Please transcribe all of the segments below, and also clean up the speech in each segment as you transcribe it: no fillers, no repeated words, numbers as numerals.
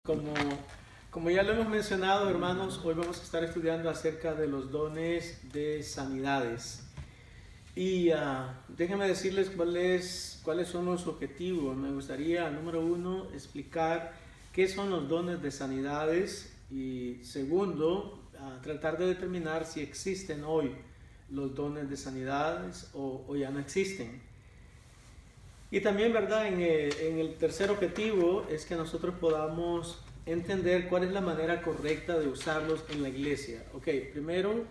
Como, como ya lo hemos mencionado, hermanos, hoy vamos a estar estudiando acerca de los dones de sanidades. Y déjenme decirles cuáles son los objetivos. Me gustaría, número uno, explicar qué son los dones de sanidades. Y segundo, tratar de determinar si existen hoy los dones de sanidades o ya no existen. Y también, ¿verdad? En el tercer objetivo es que nosotros podamos entender cuál es la manera correcta de usarlos en la iglesia. Ok, primero,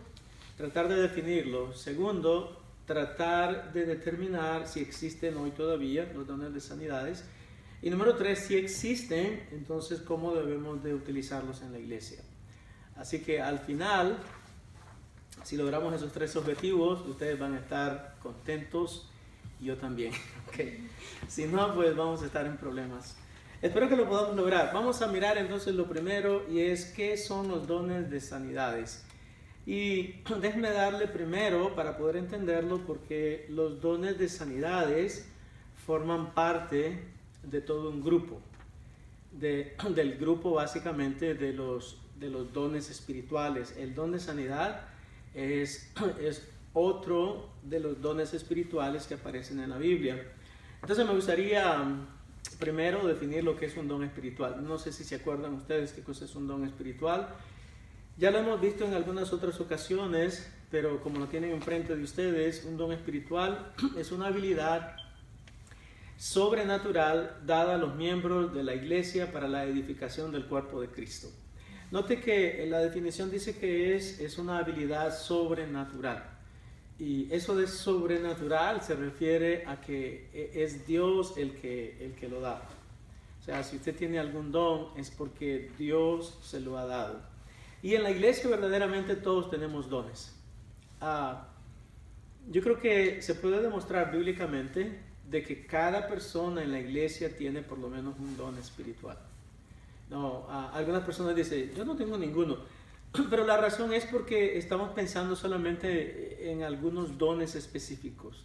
tratar de definirlo. Segundo, tratar de determinar si existen hoy todavía los dones de sanidades. Y número tres, si existen, entonces cómo debemos de utilizarlos en la iglesia. Así que al final, si logramos esos tres objetivos, ustedes van a estar contentos. Yo también. Okay. Si no, pues vamos a estar en problemas. Espero que lo podamos lograr. Vamos a mirar entonces lo primero, y es qué son los dones de sanidades. Y déjenme darle primero para poder entenderlo, porque los dones de sanidades forman parte de todo un grupo. Del grupo básicamente de los dones espirituales. El don de sanidad es otro de los dones espirituales que aparecen en la Biblia. Entonces me gustaría primero definir lo que es un don espiritual. No sé si se acuerdan ustedes qué cosa es un don espiritual. Ya lo hemos visto en algunas otras ocasiones, pero como lo tienen enfrente de ustedes, un don espiritual es una habilidad sobrenatural dada a los miembros de la iglesia para la edificación del cuerpo de Cristo. Note que la definición dice que es una habilidad sobrenatural. Y eso de sobrenatural se refiere a que es Dios el que lo da. O sea, si usted tiene algún don es porque Dios se lo ha dado. Y en la iglesia verdaderamente todos tenemos dones. Yo creo que se puede demostrar bíblicamente de que cada persona en la iglesia tiene por lo menos un don espiritual. No, algunas personas dicen, yo no tengo ninguno. Pero la razón es porque estamos pensando solamente en algunos dones específicos.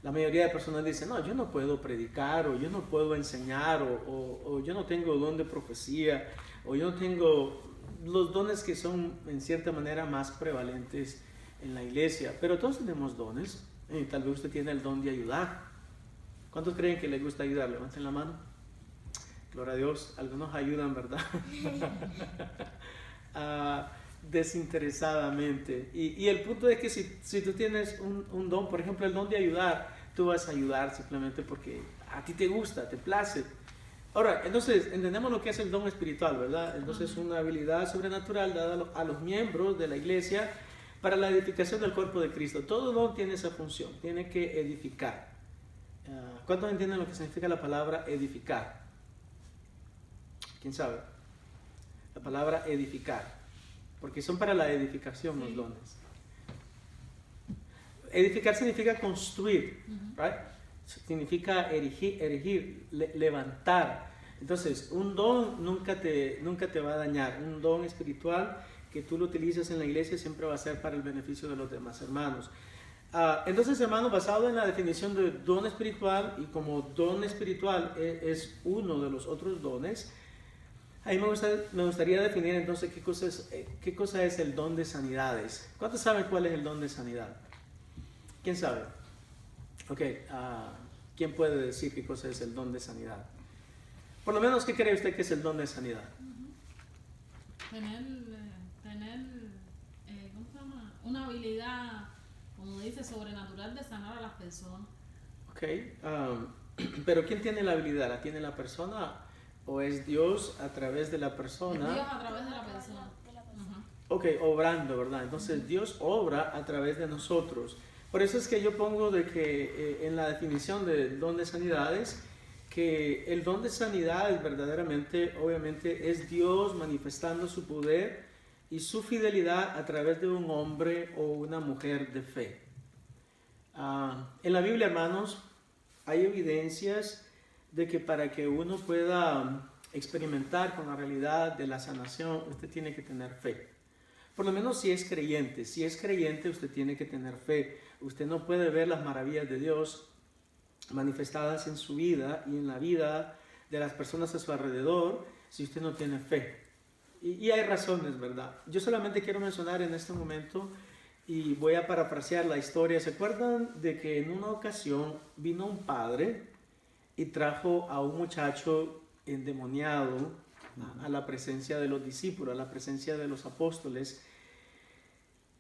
La mayoría de personas dicen, no, yo no puedo predicar, o yo no puedo enseñar, o yo no tengo don de profecía, o yo no tengo los dones que son en cierta manera más prevalentes en la iglesia. Pero todos tenemos dones. Tal vez usted tiene el don de ayudar. ¿Cuántos creen que les gusta ayudar? Levanten la mano. Gloria a Dios. Algunos ayudan, ¿verdad? Desinteresadamente. Y el punto es que si tú tienes un don, por ejemplo el don de ayudar, tú vas a ayudar simplemente porque a ti te gusta, te place. Ahora, entonces entendemos lo que es el don espiritual, ¿verdad? Entonces es una habilidad sobrenatural dada a los miembros de la iglesia para la edificación del cuerpo de Cristo. Todo don tiene esa función, tiene que edificar. ¿Cuántos entienden lo que significa la palabra edificar? ¿Quién sabe? La palabra edificar. Porque son para la edificación los dones. Edificar significa construir, right? Significa erigir, levantar. Entonces, un don nunca te va a dañar. Un don espiritual que tú lo utilizas en la iglesia siempre va a ser para el beneficio de los demás hermanos. Entonces, hermanos, basado en la definición de don espiritual, y como don espiritual es uno de los otros dones, a mí me gustaría definir entonces qué cosa es el don de sanidades. ¿Cuántos saben cuál es el don de sanidad? ¿Quién sabe? Ok, ¿quién puede decir qué cosa es el don de sanidad? Por lo menos, ¿qué cree usted que es el don de sanidad? Tener ¿cómo se llama? Una habilidad, como dice, sobrenatural de sanar a las personas. Ok, pero ¿quién tiene la habilidad? ¿La tiene la persona? ¿O es Dios a través de la persona? Es Dios a través de la persona. Ok, obrando, ¿verdad? Entonces Dios obra a través de nosotros. Por eso es que yo pongo de que en la definición del don de sanidades, que el don de sanidades verdaderamente, obviamente, es Dios manifestando su poder y su fidelidad a través de un hombre o una mujer de fe. En la Biblia, hermanos, hay evidencias de que para que uno pueda experimentar con la realidad de la sanación, usted tiene que tener fe. Por lo menos si es creyente. Si es creyente, usted tiene que tener fe. Usted no puede ver las maravillas de Dios manifestadas en su vida y en la vida de las personas a su alrededor si usted no tiene fe. Y hay razones, ¿verdad? Yo solamente quiero mencionar en este momento, y voy a parafrasear la historia. ¿Se acuerdan de que en una ocasión vino un padre y trajo a un muchacho endemoniado a la presencia de los discípulos, a la presencia de los apóstoles?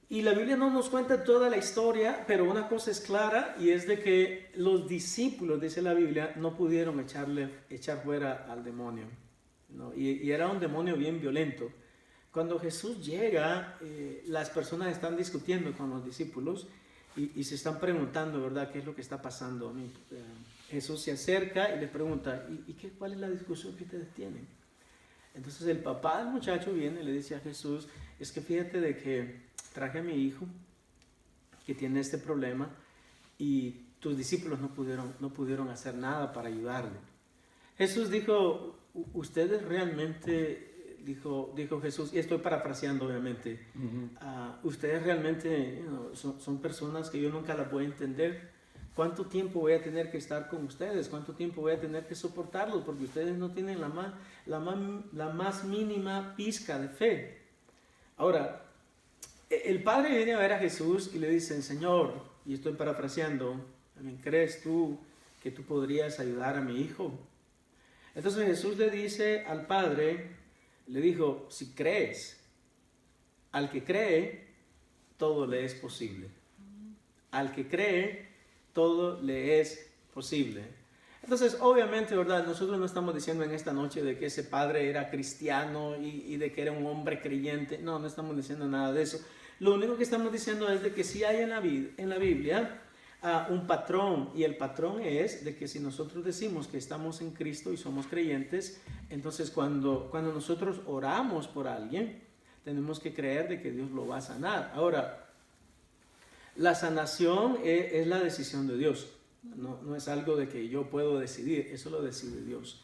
Y la Biblia no nos cuenta toda la historia, pero una cosa es clara, y es de que los discípulos, dice la Biblia, no pudieron echar fuera al demonio, ¿no? Y era un demonio bien violento. Cuando Jesús llega, las personas están discutiendo con los discípulos y se están preguntando, ¿verdad?, qué es lo que está pasando. Jesús se acerca y les pregunta, ¿cuál es la discusión que ustedes tienen? Entonces el papá del muchacho viene y le dice a Jesús, es que fíjate de que traje a mi hijo que tiene este problema y tus discípulos no pudieron hacer nada para ayudarle. Jesús dijo, ustedes realmente, dijo Jesús, y estoy parafraseando obviamente, ustedes realmente son personas que yo nunca las voy a entender. ¿Cuánto tiempo voy a tener que estar con ustedes? ¿Cuánto tiempo voy a tener que soportarlos? Porque ustedes no tienen la más mínima pizca de fe. Ahora, el padre viene a ver a Jesús y le dice, Señor, y estoy parafraseando, ¿crees tú que tú podrías ayudar a mi hijo? Entonces Jesús le dice al padre, le dijo, si crees, al que cree, todo le es posible. Al que cree, todo le es posible. Entonces, obviamente, ¿verdad? Nosotros no estamos diciendo en esta noche de que ese padre era cristiano y de que era un hombre creyente. No estamos diciendo nada de eso. Lo único que estamos diciendo es de que sí hay en la Biblia un patrón, y el patrón es de que si nosotros decimos que estamos en Cristo y somos creyentes, entonces cuando nosotros oramos por alguien, tenemos que creer de que Dios lo va a sanar. Ahora, la sanación es la decisión de Dios, no es algo de que yo puedo decidir, eso lo decide Dios.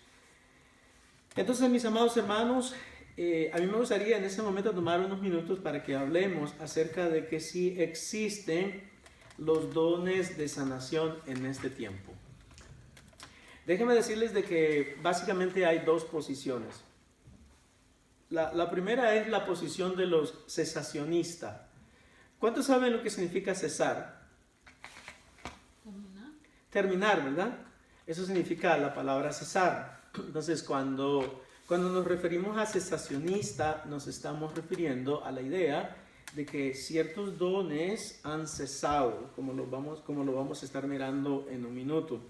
Entonces, mis amados hermanos, a mí me gustaría en este momento tomar unos minutos para que hablemos acerca de que sí existen los dones de sanación en este tiempo. Déjenme decirles de que básicamente hay dos posiciones. La primera es la posición de los cesacionistas. ¿Cuántos saben lo que significa cesar? Terminar, ¿verdad? Eso significa la palabra cesar. Entonces, cuando nos referimos a cesacionista, nos estamos refiriendo a la idea de que ciertos dones han cesado, como lo vamos a estar mirando en un minuto.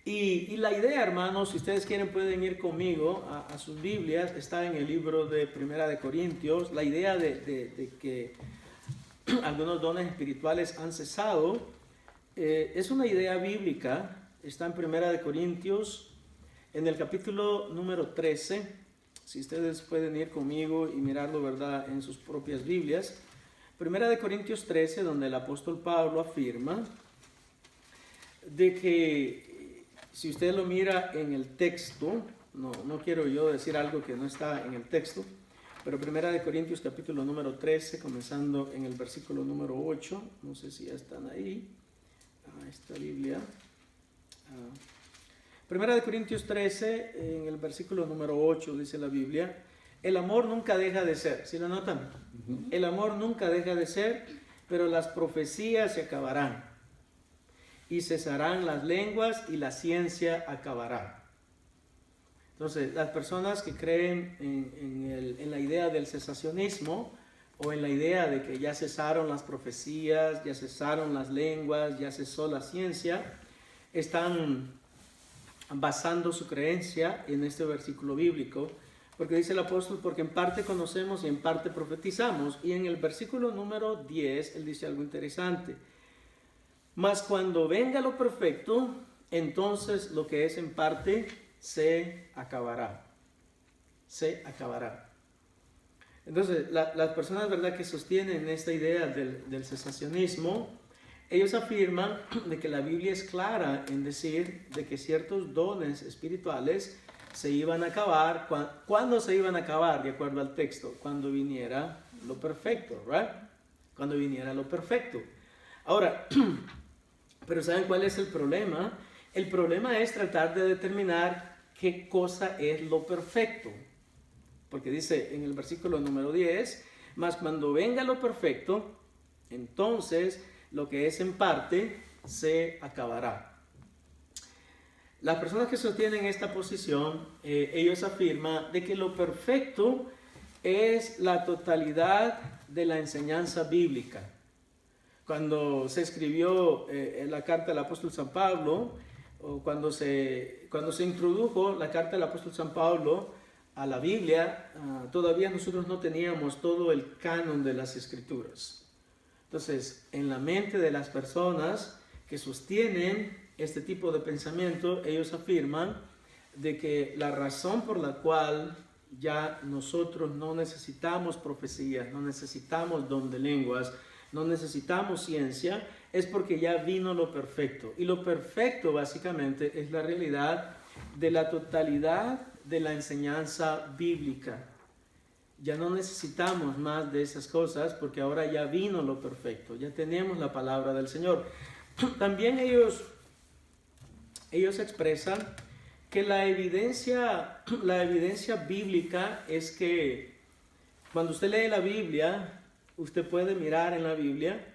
Y la idea, hermanos, si ustedes quieren pueden ir conmigo a sus Biblias, está en el libro de Primera de Corintios, la idea de que algunos dones espirituales han cesado, es una idea bíblica, está en Primera de Corintios, en el capítulo número 13, si ustedes pueden ir conmigo y mirarlo, ¿verdad?, en sus propias Biblias. Primera de Corintios 13, donde el apóstol Pablo afirma de que, si usted lo mira en el texto, no quiero yo decir algo que no está en el texto, pero Primera de Corintios capítulo número 13, comenzando en el versículo número 8, no sé si ya están ahí, esta Biblia. Primera de Corintios 13, en el versículo número 8, dice la Biblia, el amor nunca deja de ser. ¿Sí lo notan? El amor nunca deja de ser, pero las profecías se acabarán. Y cesarán las lenguas y la ciencia acabará. Entonces, las personas que creen en la idea del cesacionismo, o en la idea de que ya cesaron las profecías, ya cesaron las lenguas, ya cesó la ciencia, están basando su creencia en este versículo bíblico, porque dice el apóstol, porque en parte conocemos y en parte profetizamos. Y en el versículo número 10, él dice algo interesante. Mas cuando venga lo perfecto, entonces lo que es en parte se acabará. Se acabará. Entonces, las personas, ¿verdad?, que sostienen esta idea del cesacionismo, ellos afirman de que la Biblia es clara en decir de que ciertos dones espirituales se iban a acabar. ¿Cuándo se iban a acabar? De acuerdo al texto, cuando viniera lo perfecto, ¿right? Cuando viniera lo perfecto. Ahora, pero ¿saben cuál es el problema? El problema es tratar de determinar qué cosa es lo perfecto. Porque dice en el versículo número 10, mas cuando venga lo perfecto, entonces lo que es en parte se acabará. Las personas que sostienen esta posición, ellos afirman de que lo perfecto es la totalidad de la enseñanza bíblica. Cuando se escribió la carta del apóstol San Pablo, o cuando se introdujo la carta del apóstol San Pablo a la Biblia, todavía nosotros no teníamos todo el canon de las escrituras. Entonces, en la mente de las personas que sostienen este tipo de pensamiento, ellos afirman de que la razón por la cual ya nosotros no necesitamos profecías, no necesitamos don de lenguas, no necesitamos ciencia, es porque ya vino lo perfecto. Y lo perfecto básicamente es la realidad de la totalidad de la enseñanza bíblica. Ya no necesitamos más de esas cosas porque ahora ya vino lo perfecto, ya tenemos la palabra del Señor. También ellos expresan que la evidencia bíblica es que cuando usted lee la Biblia, usted puede mirar en la Biblia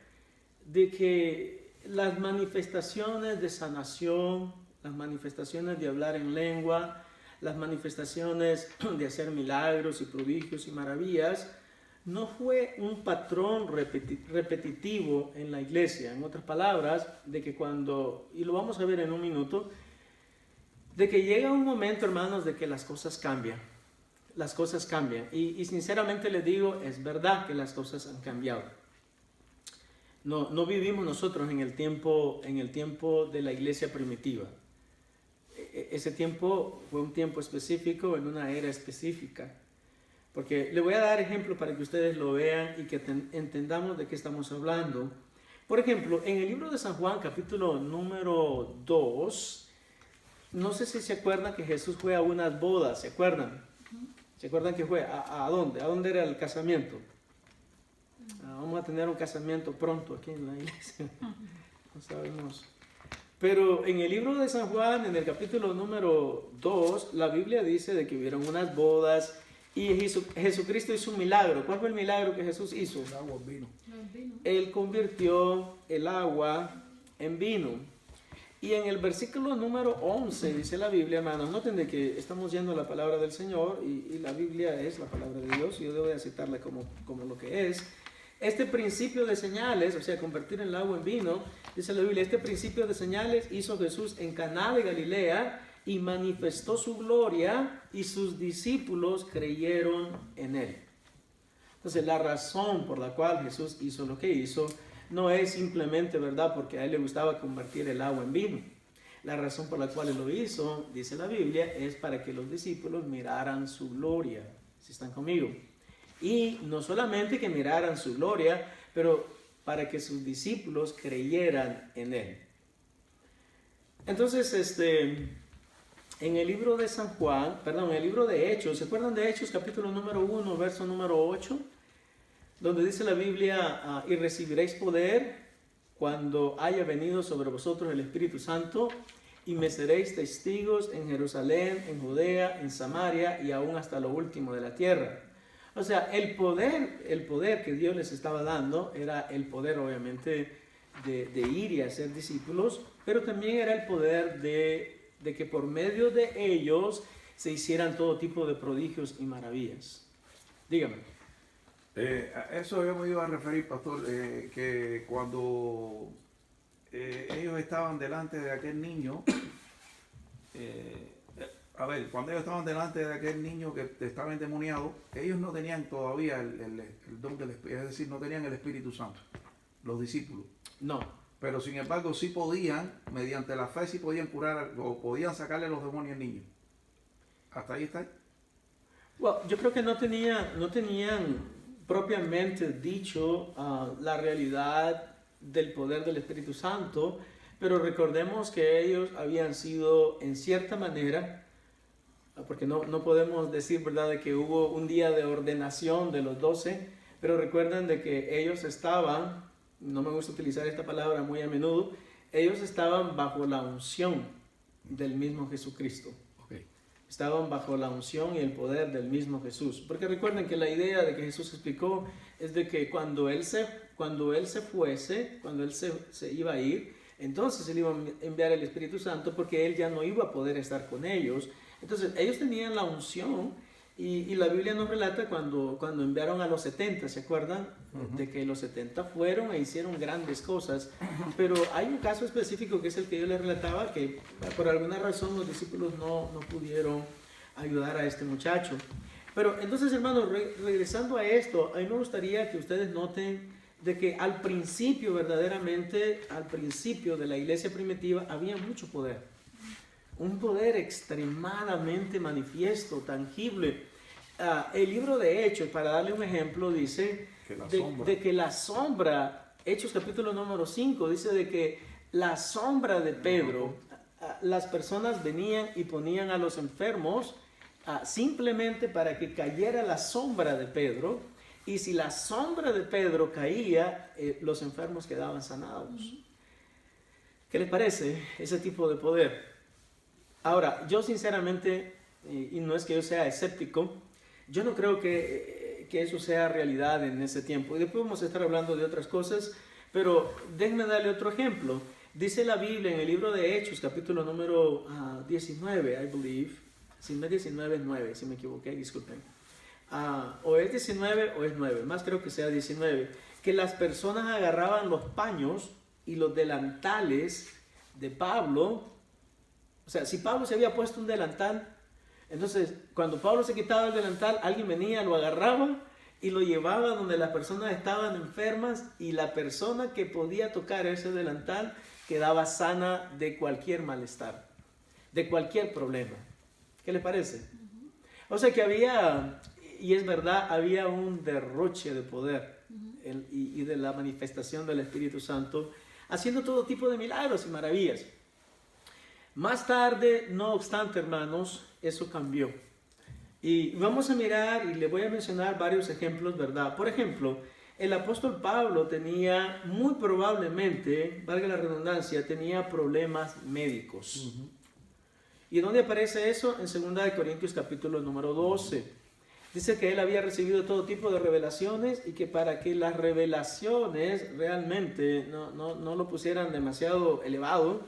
de que las manifestaciones de sanación, las manifestaciones de hablar en lengua, las manifestaciones de hacer milagros y prodigios y maravillas, no fue un patrón repetitivo en la iglesia. En otras palabras, de que cuando, y lo vamos a ver en un minuto, de que llega un momento, hermanos, de que las cosas cambian. Las cosas cambian. Y sinceramente les digo, es verdad que las cosas han cambiado. No vivimos nosotros en el tiempo de la iglesia primitiva. Ese tiempo fue un tiempo específico, en una era específica. Porque le voy a dar ejemplo para que ustedes lo vean y que entendamos de qué estamos hablando. Por ejemplo, en el libro de San Juan, capítulo número 2, no sé si se acuerdan que Jesús fue a unas bodas, ¿se acuerdan? ¿Se acuerdan que fue? ¿A dónde? ¿A dónde era el casamiento? Vamos a tener un casamiento pronto aquí en la iglesia. No sabemos. Pero en el libro de San Juan, en el capítulo número 2, la Biblia dice de que hubieron unas bodas y Jesucristo hizo un milagro. ¿Cuál fue el milagro que Jesús hizo? El agua en vino. Él convirtió el agua en vino. Y en el versículo número 11 dice la Biblia, hermanos, noten de que estamos yendo a la palabra del Señor y la Biblia es la palabra de Dios y yo debo de aceptarla como lo que es. Este principio de señales, o sea, convertir el agua en vino, dice la Biblia, este principio de señales hizo Jesús en Caná de Galilea y manifestó su gloria y sus discípulos creyeron en él. Entonces, la razón por la cual Jesús hizo lo que hizo no es simplemente, ¿verdad?, porque a él le gustaba convertir el agua en vino. La razón por la cual él lo hizo, dice la Biblia, es para que los discípulos miraran su gloria. Si están conmigo. Y no solamente que miraran su gloria, pero para que sus discípulos creyeran en él. Entonces, en el libro de San Juan, perdón, en el libro de Hechos, ¿se acuerdan de Hechos capítulo número 1, verso número 8? Donde dice la Biblia, y recibiréis poder cuando haya venido sobre vosotros el Espíritu Santo, y me seréis testigos en Jerusalén, en Judea, en Samaria y aún hasta lo último de la tierra. O sea, el poder que Dios les estaba dando era el poder obviamente de ir y hacer discípulos, pero también era el poder de que por medio de ellos se hicieran todo tipo de prodigios y maravillas. Dígame. A eso yo me iba a referir, pastor, que cuando ellos estaban delante de aquel niño, cuando ellos estaban delante de aquel niño que estaba endemoniado, ellos no tenían todavía el don del Espíritu, es decir, no tenían el Espíritu Santo, los discípulos. No. Pero sin embargo sí podían, mediante la fe sí podían curar, o podían sacarle los demonios al niño. ¿Hasta ahí está? Well, yo creo que no tenían propiamente dicho la realidad del poder del Espíritu Santo, pero recordemos que ellos habían sido en cierta manera, porque no podemos decir, ¿verdad?, de que hubo un día de ordenación de los 12, pero recuerden de que ellos estaban, no me gusta utilizar esta palabra muy a menudo, ellos estaban bajo la unción del mismo Jesucristo. Okay. estaban bajo la unción y el poder del mismo Jesús. Porque recuerden que la idea de que Jesús explicó es de que cuando Él se iba a ir, entonces Él iba a enviar el Espíritu Santo, porque Él ya no iba a poder estar con ellos. Entonces ellos tenían la unción, y la Biblia nos relata cuando enviaron a los 70, ¿se acuerdan? De que los 70 fueron e hicieron grandes cosas. Pero hay un caso específico que es el que yo les relataba, que por alguna razón los discípulos no pudieron ayudar a este muchacho. Pero entonces, hermanos, regresando a esto, a mí me gustaría que ustedes noten de que al principio, verdaderamente, al principio de la iglesia primitiva había mucho poder. Un poder extremadamente manifiesto, tangible. El libro de Hechos, para darle un ejemplo, dice de que la sombra, Hechos capítulo número 5, dice de que la sombra de Pedro, las personas venían y ponían a los enfermos simplemente para que cayera la sombra de Pedro, y si la sombra de Pedro caía, los enfermos quedaban sanados. ¿Qué les parece ese tipo de poder? Ahora, yo sinceramente, y no es que yo sea escéptico, yo no creo que eso sea realidad en ese tiempo. Y después vamos a estar hablando de otras cosas, pero déjenme darle otro ejemplo. Dice la Biblia en el libro de Hechos, capítulo número 19, I believe. Si no es 19, es 9, si me equivoqué, disculpen. O es 19 o es 9, más creo que sea 19. Que las personas agarraban los paños y los delantales de Pablo. O sea, si Pablo se había puesto un delantal, entonces cuando Pablo se quitaba el delantal, alguien venía, lo agarraba y lo llevaba donde las personas estaban enfermas, y la persona que podía tocar ese delantal quedaba sana de cualquier malestar, de cualquier problema. ¿Qué les parece? O sea que había, y es verdad, había un derroche de poder y de la manifestación del Espíritu Santo, haciendo todo tipo de milagros y maravillas. Más tarde, no obstante, hermanos, eso cambió. Y vamos a mirar, y le voy a mencionar varios ejemplos, ¿verdad? Por ejemplo, el apóstol Pablo tenía, muy probablemente, valga la redundancia, tenía problemas médicos. ¿Y dónde aparece eso? En 2 Corintios capítulo número 12. Dice que él había recibido todo tipo de revelaciones, y que para que las revelaciones realmente no lo pusieran demasiado elevado,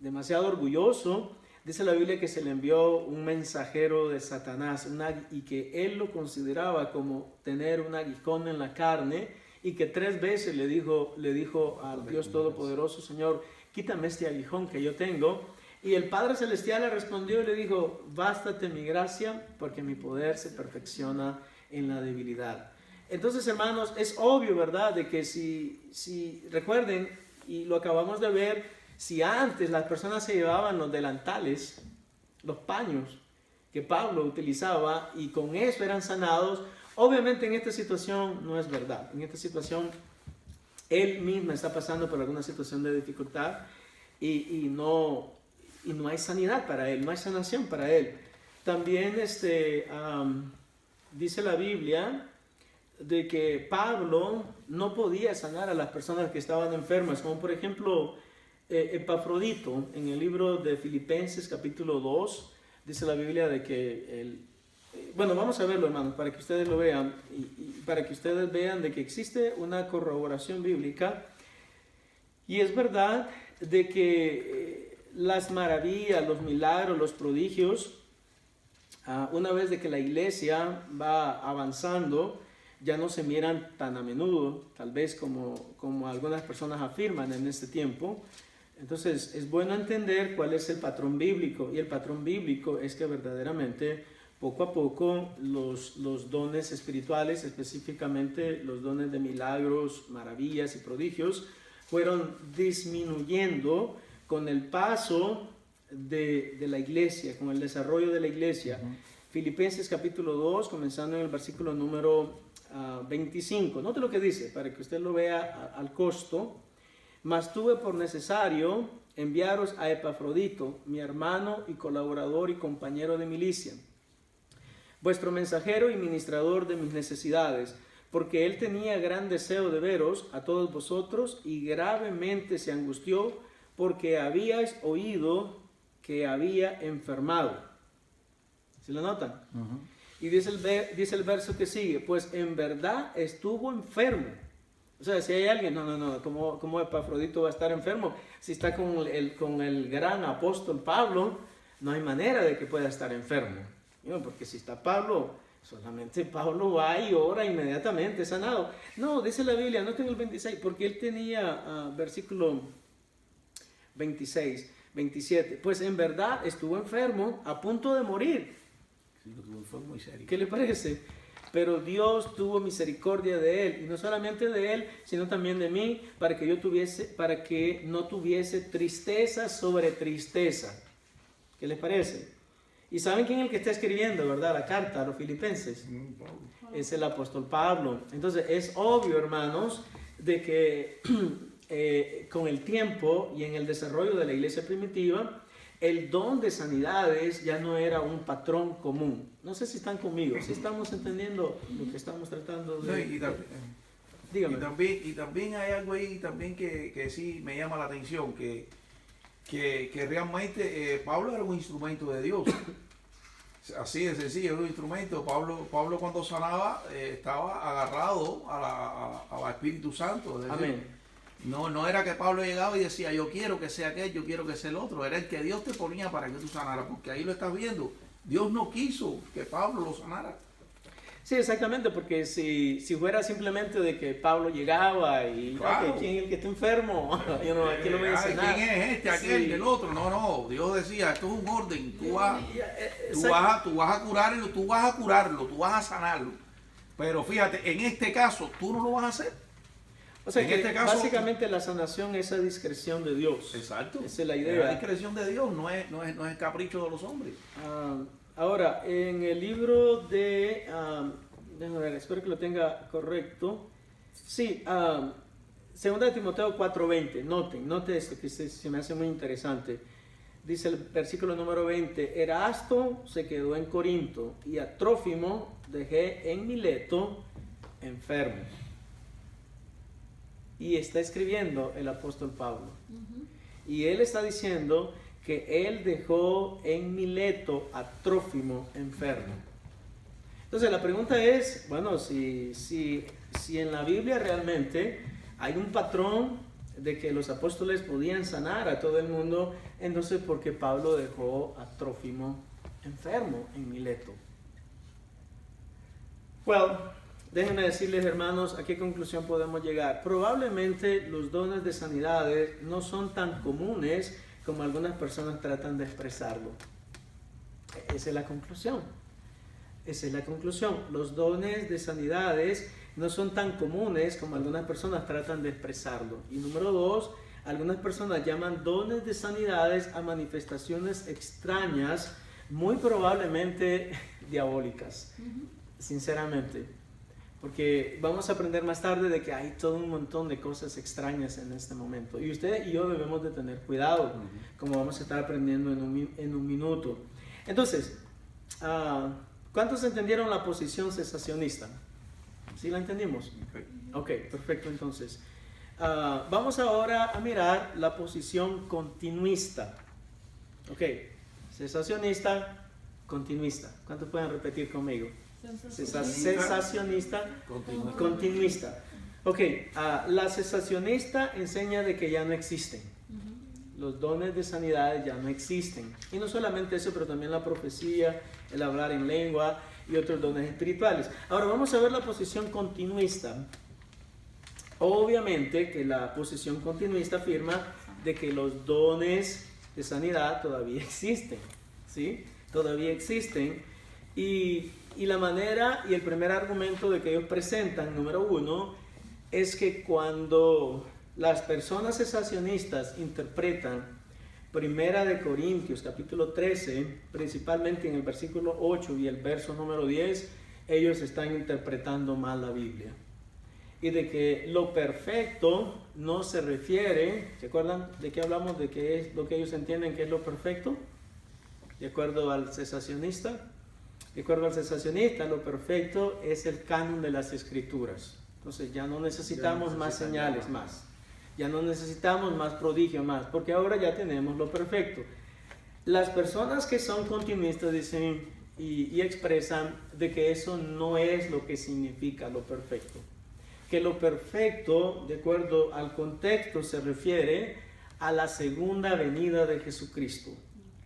demasiado orgulloso, dice la Biblia que se le envió un mensajero de Satanás, y que él lo consideraba como tener un aguijón en la carne, y que 3 veces le dijo al Dios Todopoderoso: Señor, quítame este aguijón que yo tengo. Y el Padre Celestial le respondió y le dijo: bástate mi gracia, porque mi poder se perfecciona en la debilidad. Entonces, hermanos, es obvio, ¿verdad?, de que si recuerden, y lo acabamos de ver, si antes las personas se llevaban los delantales, los paños que Pablo utilizaba, y con eso eran sanados, obviamente en esta situación no es verdad. En esta situación él mismo está pasando por alguna situación de dificultad, y no hay sanidad para él, no hay sanación para él. También dice la Biblia de que Pablo no podía sanar a las personas que estaban enfermas, como por ejemplo Epafrodito. En el libro de Filipenses capítulo 2 dice la Biblia de que bueno, vamos a verlo, hermanos, para que ustedes lo vean, y para que ustedes vean de que existe una corroboración bíblica. Y es verdad de que las maravillas, los milagros, los prodigios, una vez de que la iglesia va avanzando, ya no se miran tan a menudo, tal vez como algunas personas afirman en este tiempo. Entonces es bueno entender cuál es el patrón bíblico, y el patrón bíblico es que verdaderamente poco a poco los dones espirituales, específicamente los dones de milagros, maravillas y prodigios, fueron disminuyendo con el paso de la iglesia, con el desarrollo de la iglesia. Filipenses capítulo 2, comenzando en el versículo número 25. Note lo que dice, para que usted lo vea al costo. Mas tuve por necesario enviaros a Epafrodito, mi hermano y colaborador y compañero de milicia, vuestro mensajero y ministrador de mis necesidades, porque él tenía gran deseo de veros a todos vosotros, y gravemente se angustió porque habíais oído que había enfermado. ¿Sí lo notan? Ujú. Y dice el verso que sigue, pues en verdad estuvo enfermo. O sea, si hay alguien, no, ¿cómo Epafrodito va a estar enfermo? Si está con el gran apóstol Pablo, no hay manera de que pueda estar enfermo. No, porque si está Pablo, solamente Pablo va y ora inmediatamente, sanado. No, dice la Biblia, no tengo el 26, porque él tenía versículo 26, 27. Pues en verdad estuvo enfermo, a punto de morir. Sí, lo tuvo, fue muy serio. ¿Qué le parece? Pero Dios tuvo misericordia de él, y no solamente de él, sino también de mí, para que no tuviese tristeza sobre tristeza. ¿Qué les parece? Y saben quién es el que está escribiendo, ¿verdad? La carta a los filipenses. Es el apóstol Pablo. Entonces es obvio, hermanos, de que con el tiempo y en el desarrollo de la iglesia primitiva, el don de sanidades ya no era un patrón común. No sé si están conmigo, si estamos entendiendo lo que estamos tratando de... Dígame. Y también hay algo ahí también que sí me llama la atención, que realmente Pablo era un instrumento de Dios. Así de sencillo, era un instrumento. Pablo cuando sanaba estaba agarrado al Espíritu Santo. Es decir, Amén. no era que Pablo llegaba y decía, yo quiero que sea aquel, yo quiero que sea el otro. Era el que Dios te ponía para que tú sanaras, porque ahí lo estás viendo. Dios no quiso que Pablo lo sanara. Sí, exactamente, porque si fuera simplemente de que Pablo llegaba y Claro. ¿quién es el que está enfermo? Yo no, aquí lo voy a sanar. ¿Quién es este, aquel, Sí. el otro? No, Dios decía, esto es un orden. Tú vas Exacto. a curarlo, tú vas a sanarlo. Pero fíjate, en este caso, tú no lo vas a hacer. O sea En que este caso- básicamente la sanación es a discreción de Dios. Exacto. Esa es la Es idea. la discreción de Dios, no es capricho de los hombres. Ahora, en el libro de... déjame ver, espero que lo tenga correcto. Sí, segunda de Timoteo 4:20. Note esto que se me hace muy interesante. Dice el versículo número 20. Erasto se quedó en Corinto y a Trófimo dejé en Mileto enfermo. Y está escribiendo el apóstol Pablo. Y él está diciendo que él dejó en Mileto a Trófimo enfermo. Entonces la pregunta es, bueno, si en la Biblia realmente hay un patrón de que los apóstoles podían sanar a todo el mundo, entonces ¿por qué Pablo dejó a Trófimo enfermo en Mileto? Déjenme decirles, hermanos, a qué conclusión podemos llegar. Probablemente los dones de sanidades no son tan comunes como algunas personas tratan de expresarlo. Esa es la conclusión. Esa es la conclusión. Los dones de sanidades no son tan comunes como algunas personas tratan de expresarlo. Y número dos, algunas personas llaman dones de sanidades a manifestaciones extrañas, muy probablemente diabólicas, sinceramente. Porque vamos a aprender más tarde de que hay todo un montón de cosas extrañas en este momento. Y usted y yo debemos de tener cuidado, como vamos a estar aprendiendo en un minuto. Entonces, ¿cuántos entendieron la posición cesacionista? ¿Sí la entendimos? Ok, perfecto. Entonces, vamos ahora a mirar la posición continuista. Ok, cesacionista, continuista. ¿Cuántos pueden repetir conmigo? Cesacionista, continuista. Ok, la cesacionista enseña de que ya no existen. Los dones de sanidad ya no existen. Y no solamente eso, pero también la profecía, el hablar en lengua y otros dones espirituales. Ahora vamos a ver la posición continuista. Obviamente que la posición continuista afirma de que los dones de sanidad todavía existen. ¿Sí? Todavía existen. Y la manera y el primer argumento de que ellos presentan, número uno, es que cuando las personas cesacionistas interpretan Primera de Corintios, capítulo 13, principalmente en el versículo 8 y el verso número 10, ellos están interpretando mal la Biblia. Y de que lo perfecto no se refiere, ¿se acuerdan de qué hablamos? De qué es lo que ellos entienden que es lo perfecto, de acuerdo al cesacionista. De acuerdo al cesacionista, lo perfecto es el canon de las escrituras. Entonces ya no necesitamos más señales más. Ya no necesitamos más prodigios más, porque ahora ya tenemos lo perfecto. Las personas que son continuistas dicen, y expresan de que eso no es lo que significa lo perfecto. Que lo perfecto, de acuerdo al contexto, se refiere a la segunda venida de Jesucristo,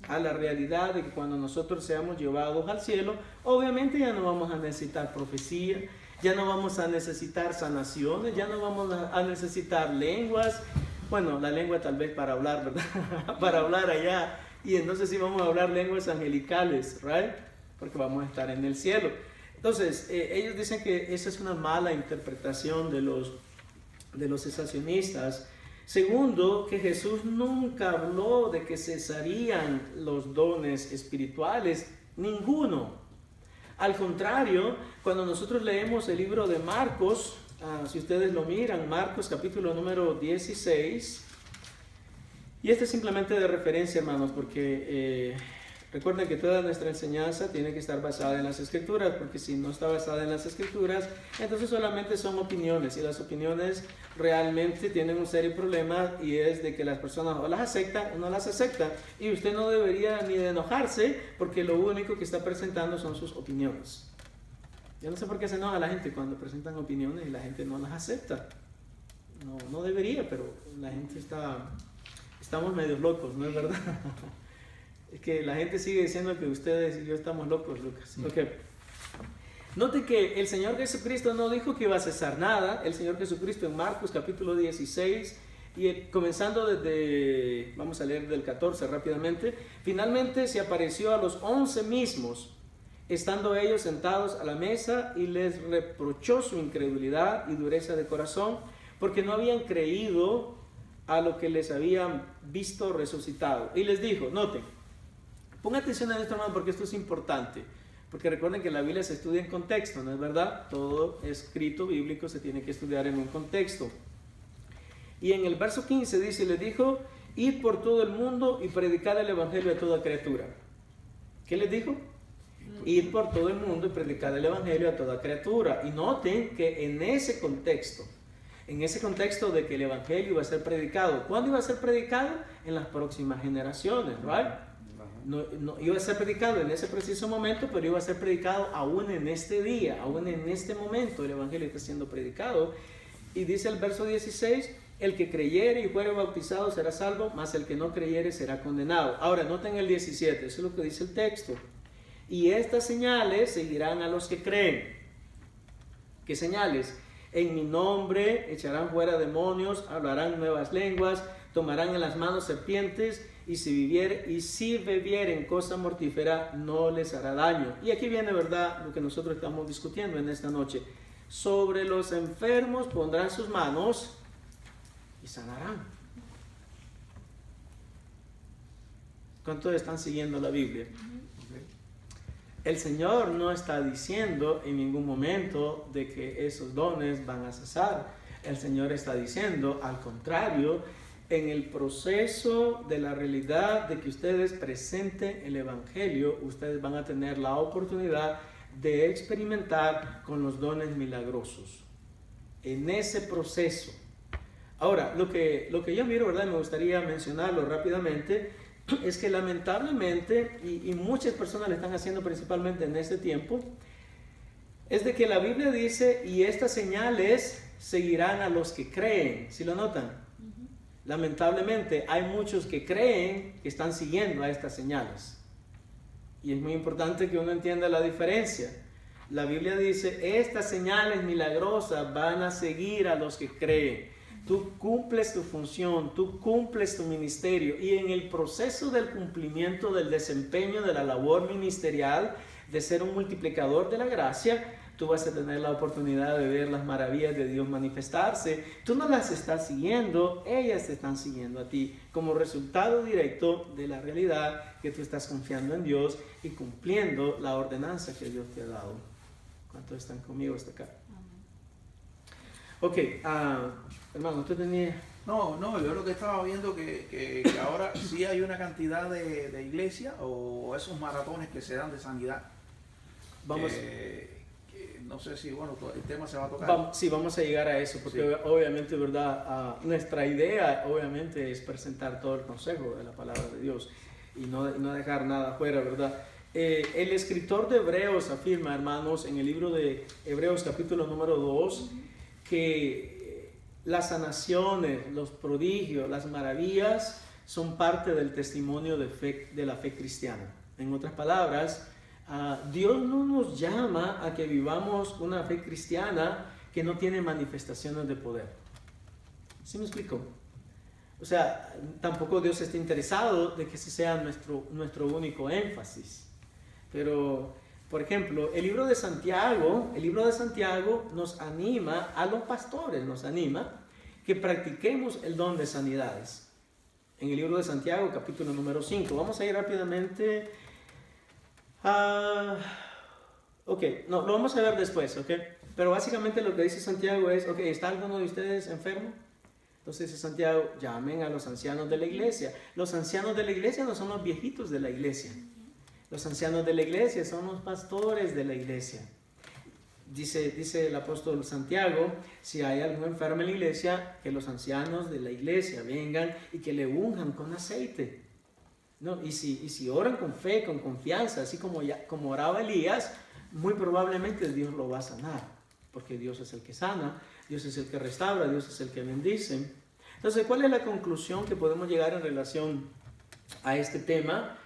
a la realidad de que cuando nosotros seamos llevados al cielo, obviamente ya no vamos a necesitar profecía, ya no vamos a necesitar sanaciones, ya no vamos a necesitar lenguas. Bueno, la lengua tal vez para hablar, ¿verdad? Para hablar allá. Y entonces sí vamos a hablar lenguas angelicales, ¿right? Porque vamos a estar en el cielo. Entonces, ellos dicen que esa es una mala interpretación de los cesacionistas. Segundo, que Jesús nunca habló de que cesarían los dones espirituales, ninguno. Al contrario, cuando nosotros leemos el libro de Marcos, si ustedes lo miran, Marcos capítulo número 16, y este es simplemente de referencia, hermanos, porque recuerden que toda nuestra enseñanza tiene que estar basada en las Escrituras, porque si no está basada en las Escrituras, entonces solamente son opiniones, y las opiniones realmente tienen un serio problema, y es de que las personas o las aceptan o no las aceptan, y usted no debería ni de enojarse, porque lo único que está presentando son sus opiniones. Yo no sé por qué se enoja la gente cuando presentan opiniones y la gente no las acepta. No debería, pero la gente estamos medio locos, ¿no es verdad? Es que la gente sigue diciendo que ustedes y yo estamos locos, Lucas. Okay. Note que el Señor Jesucristo no dijo que iba a cesar nada. El Señor Jesucristo en Marcos capítulo 16, y comenzando desde, vamos a leer del 14 rápidamente, finalmente se apareció a los 11 mismos, estando ellos sentados a la mesa, y les reprochó su incredulidad y dureza de corazón, porque no habían creído a lo que les habían visto resucitado. Y les dijo, noten, pongan atención a esto, hermano, porque esto es importante, porque recuerden que la Biblia se estudia en contexto, ¿no es verdad? Todo escrito bíblico se tiene que estudiar en un contexto. Y en el verso 15 dice, les dijo, id por todo el mundo y predicad el evangelio a toda criatura. ¿Qué les dijo? Ir por todo el mundo y predicar el evangelio a toda criatura. Y noten que en ese contexto de que el evangelio iba a ser predicado, ¿cuándo iba a ser predicado? En las próximas generaciones, ¿right? No iba a ser predicado en ese preciso momento, pero iba a ser predicado aún en este día, aún en este momento el evangelio está siendo predicado. Y dice el verso 16, el que creyere y fuere bautizado será salvo, mas el que no creyere será condenado. Ahora noten el 17, eso es lo que dice el texto. Y estas señales seguirán a los que creen. ¿Qué señales? En mi nombre echarán fuera demonios, hablarán nuevas lenguas, tomarán en las manos serpientes, y si bebieren cosa mortífera no les hará daño. Y aquí viene, ¿verdad?, lo que nosotros estamos discutiendo en esta noche. Sobre los enfermos pondrán sus manos y sanarán. ¿Cuántos están siguiendo la Biblia? El Señor no está diciendo en ningún momento de que esos dones van a cesar. El Señor está diciendo, al contrario, en el proceso de la realidad de que ustedes presenten el Evangelio, ustedes van a tener la oportunidad de experimentar con los dones milagrosos. En ese proceso. Ahora, lo que yo miro, ¿verdad? Me gustaría mencionarlo rápidamente. Es que lamentablemente, y muchas personas lo están haciendo principalmente en este tiempo, es de que la Biblia dice, y estas señales seguirán a los que creen. ¿Sí lo notan? Lamentablemente hay muchos que creen que están siguiendo a estas señales. Y es muy importante que uno entienda la diferencia. La Biblia dice, estas señales milagrosas van a seguir a los que creen. Tú cumples tu función, tú cumples tu ministerio, y en el proceso del cumplimiento del desempeño de la labor ministerial, de ser un multiplicador de la gracia, tú vas a tener la oportunidad de ver las maravillas de Dios manifestarse. Tú no las estás siguiendo, ellas te están siguiendo a ti, como resultado directo de la realidad que tú estás confiando en Dios y cumpliendo la ordenanza que Dios te ha dado. ¿Cuántos están conmigo hasta acá? Ok, hermano, ¿usted tenía...? No, yo lo que estaba viendo que ahora sí hay una cantidad de iglesias o esos maratones que se dan de sanidad. Vamos... no sé si, bueno, el tema se va a tocar. Sí, vamos a llegar a eso, porque sí, obviamente, ¿verdad? Nuestra idea, obviamente, es presentar todo el consejo de la palabra de Dios y no dejar nada afuera, ¿verdad? El escritor de Hebreos afirma, hermanos, en el libro de Hebreos capítulo número 2, que las sanaciones, los prodigios, las maravillas son parte del testimonio de la fe cristiana. En otras palabras, Dios no nos llama a que vivamos una fe cristiana que no tiene manifestaciones de poder. ¿Sí me explico? O sea, tampoco Dios está interesado de que ese sea nuestro único énfasis. Pero, por ejemplo, el libro de Santiago nos anima, a los pastores nos anima, que practiquemos el don de sanidades. En el libro de Santiago, capítulo número 5. Vamos a ir rápidamente. Lo vamos a ver después, ¿ok? Pero básicamente lo que dice Santiago es, ok, ¿está alguno de ustedes enfermo? Entonces dice Santiago, llamen a los ancianos de la iglesia. Los ancianos de la iglesia no son los viejitos de la iglesia. Los ancianos de la iglesia son los pastores de la iglesia. Dice el apóstol Santiago, si hay algún enfermo en la iglesia, que los ancianos de la iglesia vengan y que le unjan con aceite. ¿No? Y si oran con fe, con confianza, así como oraba Elías, muy probablemente Dios lo va a sanar, porque Dios es el que sana, Dios es el que restaura, Dios es el que bendice. Entonces, ¿cuál es la conclusión que podemos llegar en relación a este tema?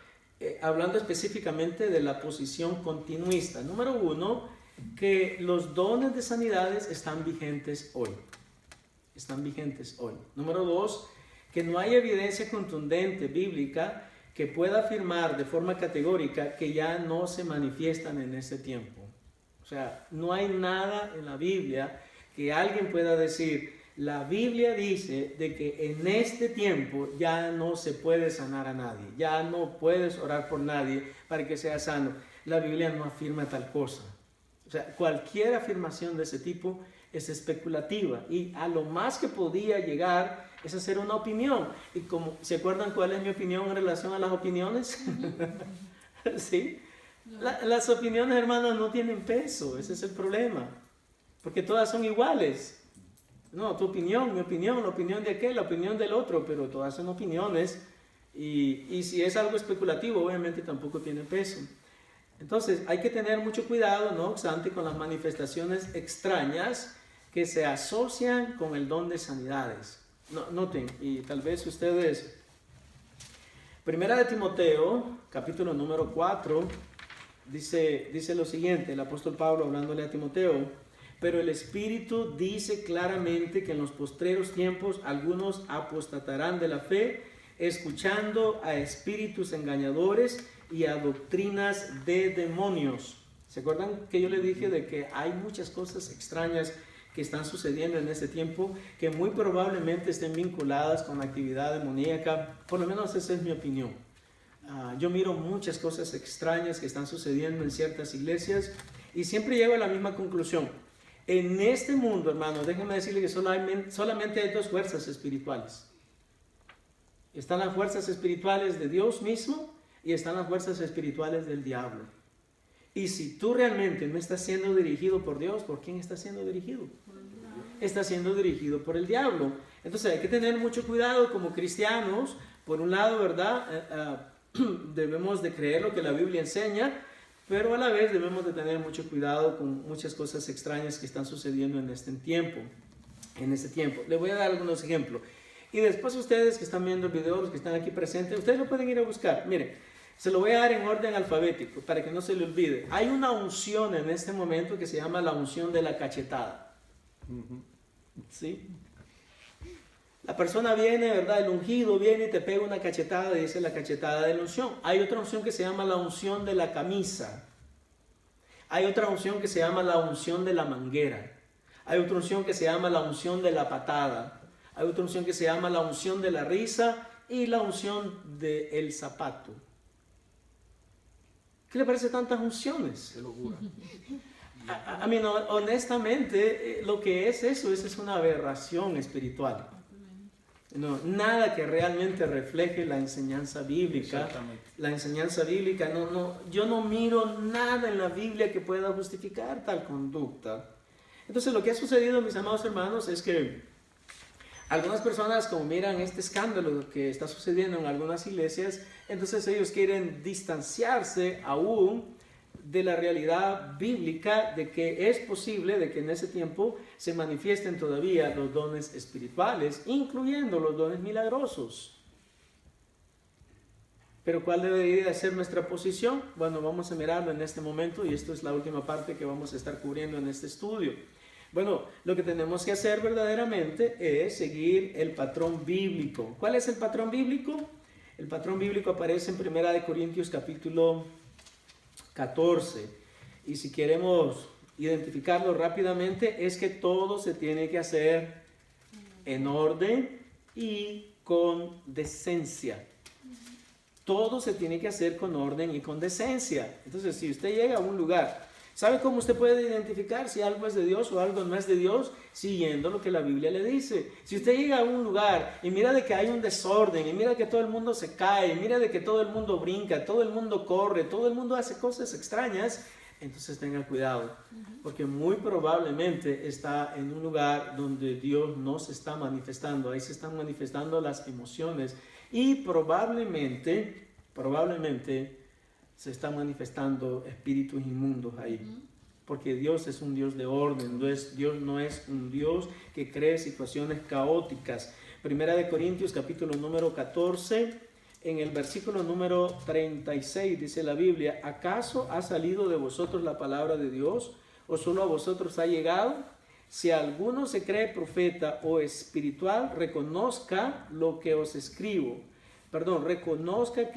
Hablando específicamente de la posición continuista. Número 1, que los dones de sanidades están vigentes hoy. Están vigentes hoy. Número 2, que no hay evidencia contundente bíblica que pueda afirmar de forma categórica que ya no se manifiestan en ese tiempo. O sea, no hay nada en la Biblia que alguien pueda decir, la Biblia dice de que en este tiempo ya no se puede sanar a nadie, ya no puedes orar por nadie para que sea sano. La Biblia no afirma tal cosa. O sea, cualquier afirmación de ese tipo es especulativa y a lo más que podía llegar es hacer una opinión. Y como, ¿se acuerdan cuál es mi opinión en relación a las opiniones? ¿Sí? Las opiniones, hermanos, no tienen peso, ese es el problema, porque todas son iguales. No, tu opinión, mi opinión, la opinión de aquel, la opinión del otro, pero todas son opiniones y si es algo especulativo, obviamente tampoco tiene peso. Entonces, hay que tener mucho cuidado, no obstante, con las manifestaciones extrañas que se asocian con el don de sanidades. Noten, y tal vez ustedes, Primera de Timoteo, capítulo número 4, dice lo siguiente, el apóstol Pablo hablándole a Timoteo, pero el Espíritu dice claramente que en los postreros tiempos algunos apostatarán de la fe, escuchando a espíritus engañadores y a doctrinas de demonios. ¿Se acuerdan que yo les dije de que hay muchas cosas extrañas que están sucediendo en este tiempo que muy probablemente estén vinculadas con la actividad demoníaca? Por lo menos esa es mi opinión. Yo miro muchas cosas extrañas que están sucediendo en ciertas iglesias y siempre llego a la misma conclusión. En este mundo, hermanos, déjenme decirles que solamente hay dos fuerzas espirituales. Están las fuerzas espirituales de Dios mismo y están las fuerzas espirituales del diablo. Y si tú realmente no estás siendo dirigido por Dios, ¿por quién estás siendo dirigido? Está siendo dirigido por el diablo. Entonces hay que tener mucho cuidado como cristianos. Por un lado, ¿verdad? Debemos de creer lo que la Biblia enseña, pero a la vez debemos de tener mucho cuidado con muchas cosas extrañas que están sucediendo en este tiempo. Les voy a dar algunos ejemplos. Y después ustedes que están viendo el video, los que están aquí presentes, ustedes lo pueden ir a buscar. Miren, se lo voy a dar en orden alfabético para que no se le olvide. Hay una unción en este momento que se llama la unción de la cachetada. ¿Sí? La persona viene, ¿verdad? El ungido viene y te pega una cachetada y dice la cachetada de la unción. Hay otra unción que se llama la unción de la camisa. Hay otra unción que se llama la unción de la manguera. Hay otra unción que se llama la unción de la patada. Hay otra unción que se llama la unción de la risa y la unción del zapato. ¿Qué le parece tantas unciones? Qué locura. A mí, no, honestamente, lo que es eso es una aberración espiritual. No, nada que realmente refleje la enseñanza bíblica. La enseñanza bíblica, yo no miro nada en la Biblia que pueda justificar tal conducta. Entonces, lo que ha sucedido, mis amados hermanos, es que Algunas personas, como miran este escándalo que está sucediendo en algunas iglesias, entonces ellos quieren distanciarse aún de la realidad bíblica de que es posible de que en ese tiempo se manifiesten todavía los dones espirituales, incluyendo los dones milagrosos. Pero ¿cuál debería ser nuestra posición? Bueno, vamos a mirarlo en este momento y esto es la última parte que vamos a estar cubriendo en este estudio. Bueno, lo que tenemos que hacer verdaderamente es seguir el patrón bíblico. ¿Cuál es el patrón bíblico? El patrón bíblico aparece en 1 Corintios capítulo 14. Y si queremos identificarlo rápidamente, es que todo se tiene que hacer en orden y con decencia. Todo se tiene que hacer con orden y con decencia. Entonces, si usted llega a un lugar, ¿sabe cómo usted puede identificar si algo es de Dios o algo no es de Dios? Siguiendo lo que la Biblia le dice. Si usted llega a un lugar y mira de que hay un desorden, y mira que todo el mundo se cae, mira de que todo el mundo brinca, todo el mundo corre, todo el mundo hace cosas extrañas, entonces tenga cuidado, porque muy probablemente está en un lugar donde Dios no se está manifestando. Ahí se están manifestando las emociones y probablemente se están manifestando espíritus inmundos ahí. Porque Dios es un Dios de orden, Dios no es un Dios que cree situaciones caóticas. 1 Corintios capítulo número 14, en el versículo número 36 dice la Biblia: ¿acaso ha salido de vosotros la palabra de Dios o solo a vosotros ha llegado? Si alguno se cree profeta o espiritual, reconozca que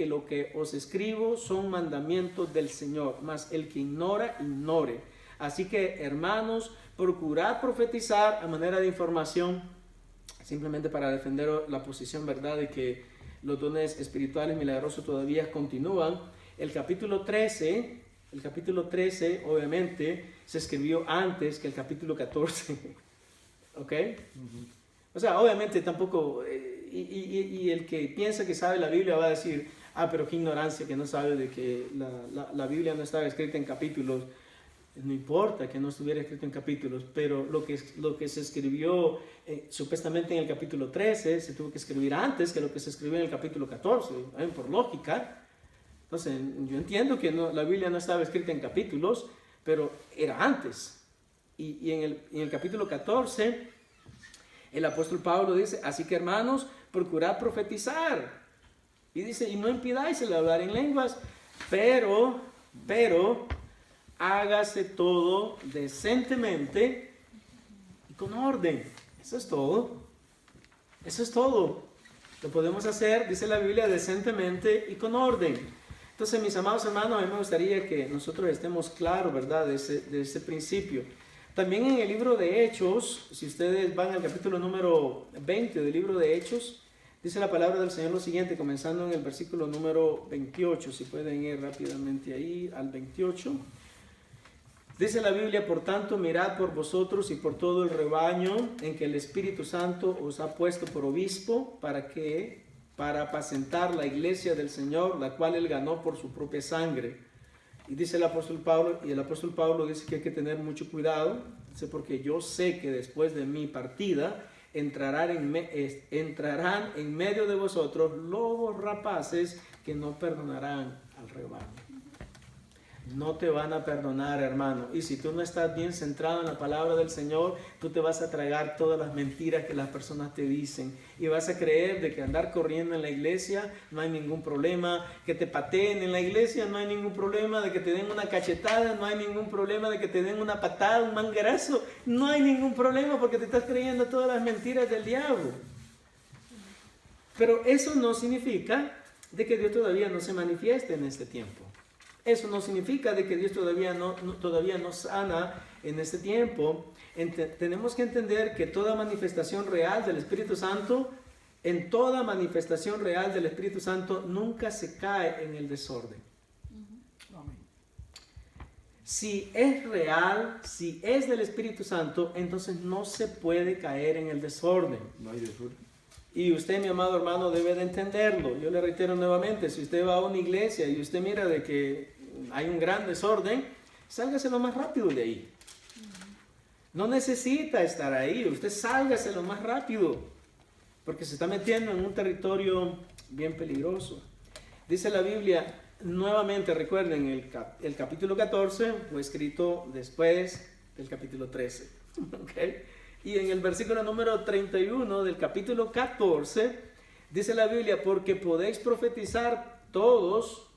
lo que os escribo son mandamientos del Señor, mas el que ignora, ignore. Así que, hermanos, procurad profetizar a manera de información, simplemente para defender la posición, ¿verdad?, de que los dones espirituales milagrosos todavía continúan. El capítulo 13, obviamente, se escribió antes que el capítulo 14, ¿ok? O sea, obviamente tampoco... Y el que piensa que sabe la Biblia va a decir: pero qué ignorancia, que no sabe de que la Biblia no estaba escrita en capítulos. No importa que no estuviera escrito en capítulos, pero lo que se escribió supuestamente en el capítulo 13 se tuvo que escribir antes que lo que se escribió en el capítulo 14, por lógica. Entonces, yo entiendo que la Biblia no estaba escrita en capítulos, pero era antes. Y en el capítulo 14, el apóstol Pablo dice: así que, hermanos, procurad profetizar. Y dice: y no impidáis el hablar en lenguas, pero hágase todo decentemente y con orden. Eso es todo. Eso es todo. Lo podemos hacer, dice la Biblia, decentemente y con orden. Entonces, mis amados hermanos, a mí me gustaría que nosotros estemos claros, ¿verdad?, de ese principio. También en el libro de Hechos, si ustedes van al capítulo número 20 del libro de Hechos, dice la palabra del Señor lo siguiente, comenzando en el versículo número 28, si pueden ir rápidamente ahí al 28. Dice la Biblia: por tanto, mirad por vosotros y por todo el rebaño en que el Espíritu Santo os ha puesto por obispo, para apacentar la iglesia del Señor, la cual él ganó por su propia sangre. Y dice el apóstol Pablo dice que hay que tener mucho cuidado, dice: porque yo sé que después de mi partida entrarán en medio de vosotros lobos rapaces que no perdonarán al rebaño. No te van a perdonar, hermano. Y si tú no estás bien centrado en la palabra del Señor, tú te vas a tragar todas las mentiras que las personas te dicen. Y vas a creer de que andar corriendo en la iglesia no hay ningún problema. Que te pateen en la iglesia no hay ningún problema. De que te den una cachetada no hay ningún problema. De que te den una patada, un manguerazo, no hay ningún problema, porque te estás creyendo todas las mentiras del diablo. Pero eso no significa de que Dios todavía no se manifieste en este tiempo. Eso no significa de que Dios todavía no sana en este tiempo. Tenemos que entender que toda manifestación real del Espíritu Santo, nunca se cae en el desorden. Si es real, si es del Espíritu Santo, entonces no se puede caer en el desorden. No hay desorden. Y usted, mi amado hermano, debe de entenderlo. Yo le reitero nuevamente: si usted va a una iglesia y usted mira de que hay un gran desorden, sálgase lo más rápido de ahí. No necesita estar ahí, usted sálgase lo más rápido. porque se está metiendo en un territorio bien peligroso. Dice la Biblia, nuevamente recuerden, el capítulo 14 fue escrito después del capítulo 13. ¿Okay? Y en el versículo número 31 del capítulo 14 dice la Biblia, porque podéis profetizar todos,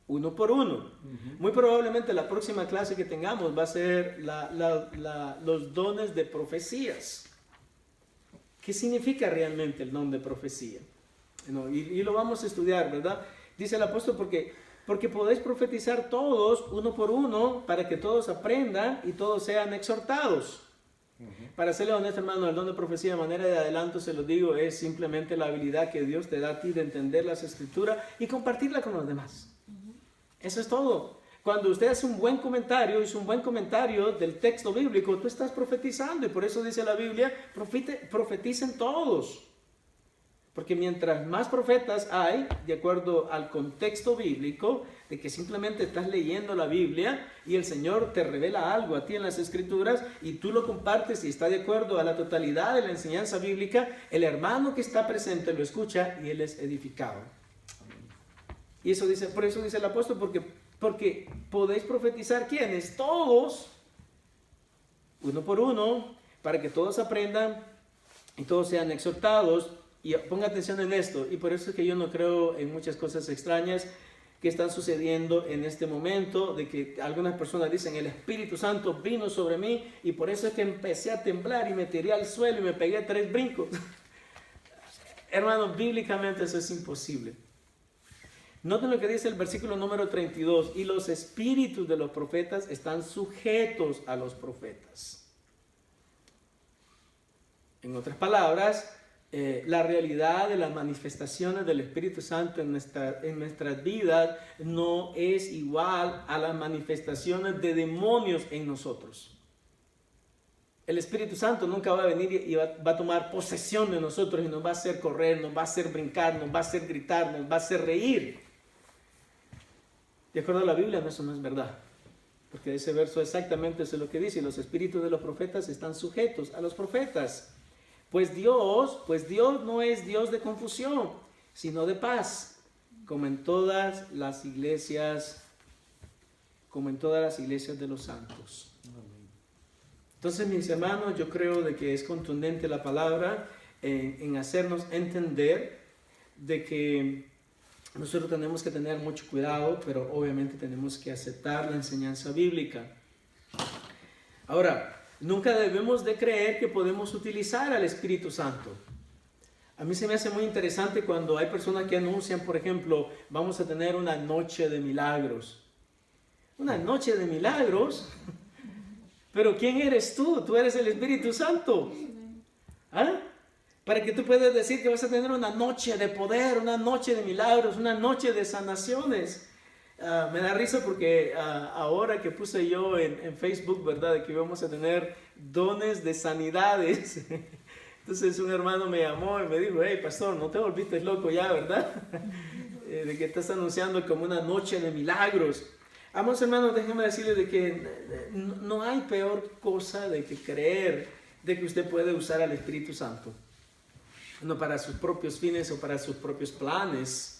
uno por uno. Muy probablemente la próxima clase que tengamos va a ser los dones de profecías. ¿Qué significa realmente el don de profecía? No, y lo vamos a estudiar, ¿verdad? Dice el apóstol, porque podéis profetizar todos, uno por uno, para que todos aprendan y todos sean exhortados. Para serle honesto, hermano, el don de profecía, de manera de adelanto se lo digo, es simplemente la habilidad que Dios te da a ti de entender las escrituras y compartirla con los demás. Eso es todo. Cuando usted hace un buen comentario, hizo un buen comentario del texto bíblico, tú estás profetizando, y por eso dice la Biblia, profeticen todos. Porque mientras más profetas hay, de acuerdo al contexto bíblico, de que simplemente estás leyendo la Biblia y el Señor te revela algo a ti en las Escrituras y tú lo compartes y está de acuerdo a la totalidad de la enseñanza bíblica, el hermano que está presente lo escucha y él es edificado. Y eso dice, por eso dice el apóstol, porque podéis profetizar, ¿quiénes? Todos, uno por uno, para que todos aprendan y todos sean exhortados. Y ponga atención en esto, y por eso es que yo no creo en muchas cosas extrañas que están sucediendo en este momento, de que algunas personas dicen, el Espíritu Santo vino sobre mí, y por eso es que empecé a temblar y me tiré al suelo y me pegué 3 brincos. Hermanos, bíblicamente eso es imposible. Noten lo que dice el versículo número 32, y los espíritus de los profetas están sujetos a los profetas. En otras palabras, la realidad de las manifestaciones del Espíritu Santo en nuestras vidas no es igual a las manifestaciones de demonios en nosotros. El Espíritu Santo nunca va a venir y va a tomar posesión de nosotros y nos va a hacer correr, nos va a hacer brincar, nos va a hacer gritar, nos va a hacer reír. De acuerdo a la Biblia, eso no es verdad. Porque ese verso exactamente es lo que dice, los espíritus de los profetas están sujetos a los profetas. Pues Dios no es Dios de confusión, sino de paz, como en todas las iglesias de los santos. Entonces, mis hermanos, yo creo de que es contundente la palabra en hacernos entender de que nosotros tenemos que tener mucho cuidado, pero obviamente tenemos que aceptar la enseñanza bíblica. Ahora, nunca debemos de creer que podemos utilizar al Espíritu Santo. A mí se me hace muy interesante cuando hay personas que anuncian, por ejemplo, vamos a tener una noche de milagros. Una noche de milagros. Pero ¿quién eres tú? Tú eres el Espíritu Santo. ¿Ah? Para que tú puedas decir que vas a tener una noche de poder, una noche de milagros, una noche de sanaciones. Me da risa porque ahora que puse yo en Facebook, ¿verdad? De que íbamos a tener dones de sanidades. Entonces un hermano me llamó y me dijo, hey pastor, no te volviste loco ya, ¿verdad? De que estás anunciando como una noche de milagros. Amados hermanos, déjenme decirles de que no hay peor cosa de que creer de que usted puede usar al Espíritu Santo. No para sus propios fines o para sus propios planes.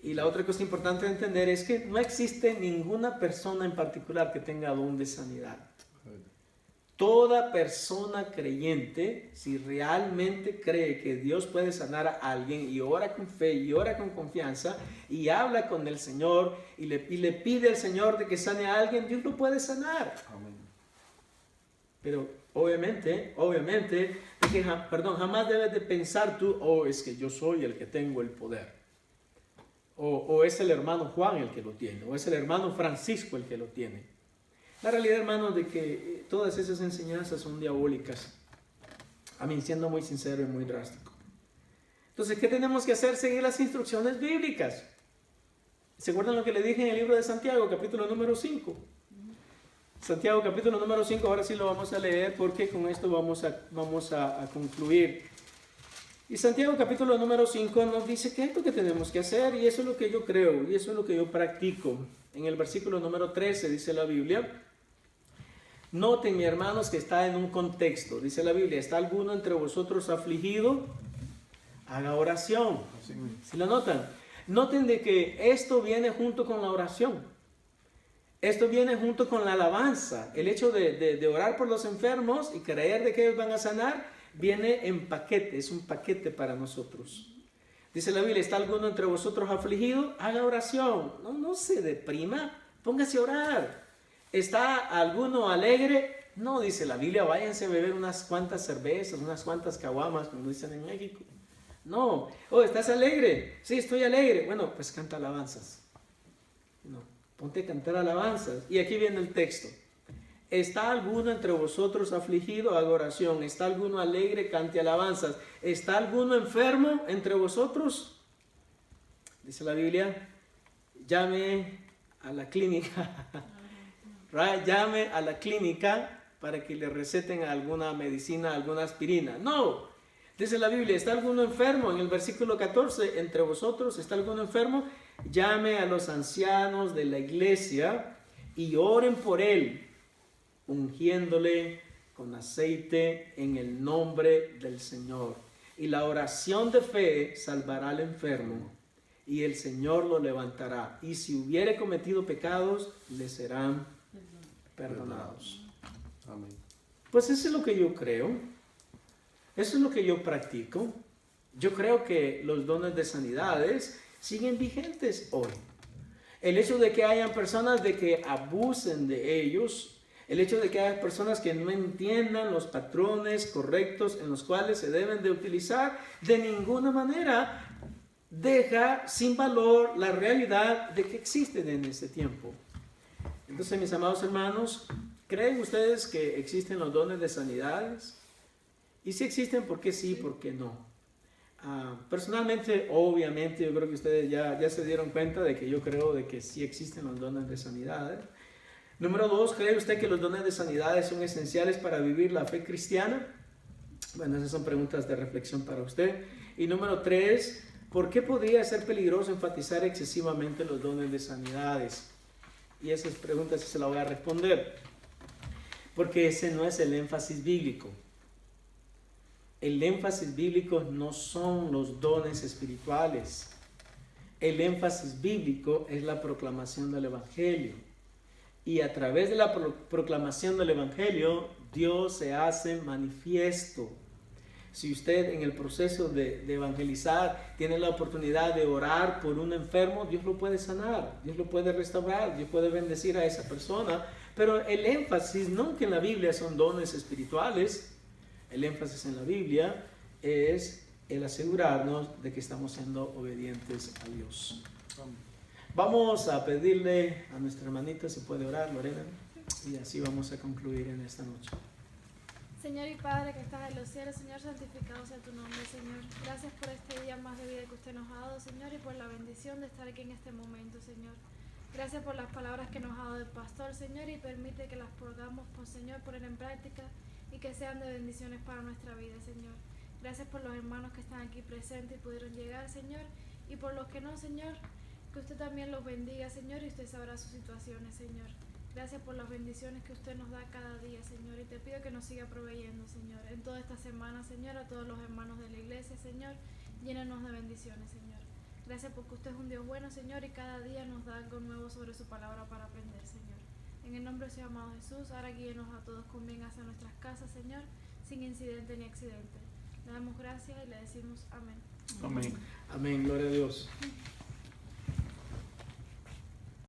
Y la otra cosa importante de entender es que no existe ninguna persona en particular que tenga don de sanidad. Toda persona creyente, si realmente cree que Dios puede sanar a alguien y ora con fe y ora con confianza y habla con el Señor y le pide al Señor de que sane a alguien, Dios lo puede sanar. Amén. Pero obviamente, jamás debes de pensar tú, es que yo soy el que tengo el poder. O es el hermano Juan el que lo tiene, o es el hermano Francisco el que lo tiene. La realidad, hermanos, de que todas esas enseñanzas son diabólicas. A mí, siendo muy sincero y muy drástico. Entonces, ¿qué tenemos que hacer? Seguir las instrucciones bíblicas. ¿Se acuerdan lo que le dije en el libro de Santiago, capítulo número 5? Santiago, capítulo número 5, ahora sí lo vamos a leer porque con esto vamos a concluir. Y Santiago capítulo número 5 nos dice qué es lo que tenemos que hacer, y eso es lo que yo creo y eso es lo que yo practico. En el versículo número 13 dice la Biblia, Noten, mis hermanos, que está en un contexto. Dice la Biblia, ¿está alguno entre vosotros afligido? Haga oración. Así mismo. ¿Sí lo notan? Noten de que esto viene junto con la oración. Esto viene junto con la alabanza. El hecho de orar por los enfermos y creer de que ellos van a sanar, viene en paquete, es un paquete para nosotros. Dice la Biblia, ¿está alguno entre vosotros afligido? Haga oración. No se deprima, póngase a orar. ¿Está alguno alegre? No, dice la Biblia, váyanse a beber unas cuantas cervezas, unas cuantas caguamas, como dicen en México. No, ¿estás alegre? Sí, estoy alegre. Bueno, pues canta alabanzas. No, ponte a cantar alabanzas. Y aquí viene el texto. ¿Está alguno entre vosotros afligido? Haga oración. ¿Está alguno alegre? Cante alabanzas. ¿Está alguno enfermo entre vosotros? Dice la Biblia, llame a la clínica. Llame a la clínica para que le receten alguna medicina, alguna aspirina. No. Dice la Biblia, ¿está alguno enfermo? En el versículo 14, entre vosotros, ¿está alguno enfermo? Llame a los ancianos de la iglesia y oren por él, ungiéndole con aceite en el nombre del Señor. Y la oración de fe salvará al enfermo, y el Señor lo levantará. Y si hubiere cometido pecados, le serán perdonados. Amén. Pues eso es lo que yo creo. Eso es lo que yo practico. Yo creo que los dones de sanidades siguen vigentes hoy. El hecho de que hayan personas de que abusen de ellos, el hecho de que haya personas que no entiendan los patrones correctos en los cuales se deben de utilizar, de ninguna manera deja sin valor la realidad de que existen en este tiempo. Entonces, mis amados hermanos, ¿creen ustedes que existen los dones de sanidades? Y si existen, ¿por qué sí, por qué no? Personalmente, obviamente, yo creo que ustedes ya se dieron cuenta de que yo creo de que sí existen los dones de sanidades. Número 2, ¿cree usted que los dones de sanidades son esenciales para vivir la fe cristiana? Bueno, esas son preguntas de reflexión para usted. Y número 3, ¿por qué podría ser peligroso enfatizar excesivamente los dones de sanidades? Y esas preguntas se las voy a responder. Porque ese no es el énfasis bíblico. El énfasis bíblico no son los dones espirituales. El énfasis bíblico es la proclamación del Evangelio. Y a través de la proclamación del Evangelio, Dios se hace manifiesto. Si usted en el proceso de evangelizar tiene la oportunidad de orar por un enfermo, Dios lo puede sanar, Dios lo puede restaurar, Dios puede bendecir a esa persona. Pero el énfasis, no que en la Biblia son dones espirituales, el énfasis en la Biblia es el asegurarnos de que estamos siendo obedientes a Dios. Vamos a pedirle a nuestra hermanita si puede orar, Lorena, y así vamos a concluir en esta noche. Señor y Padre que estás en los cielos, Señor, santificado sea tu nombre, Señor. Gracias por este día más de vida que usted nos ha dado, Señor, y por la bendición de estar aquí en este momento, Señor. Gracias por las palabras que nos ha dado el pastor, Señor, y permite que las podamos, pues, Señor, poner en práctica y que sean de bendiciones para nuestra vida, Señor. Gracias por los hermanos que están aquí presentes y pudieron llegar, Señor, y por los que no, Señor, que usted también los bendiga, Señor, y usted sabrá sus situaciones, Señor. Gracias por las bendiciones que usted nos da cada día, Señor, y te pido que nos siga proveyendo, Señor, en toda esta semana, Señor, a todos los hermanos de la iglesia, Señor, llénenos de bendiciones, Señor. Gracias porque usted es un Dios bueno, Señor, y cada día nos da algo nuevo sobre su palabra para aprender, Señor. En el nombre de su amado Jesús, ahora guíenos a todos con bien hacia nuestras casas, Señor, sin incidente ni accidente. Le damos gracias y le decimos amén. Amén. Amén, gloria a Dios.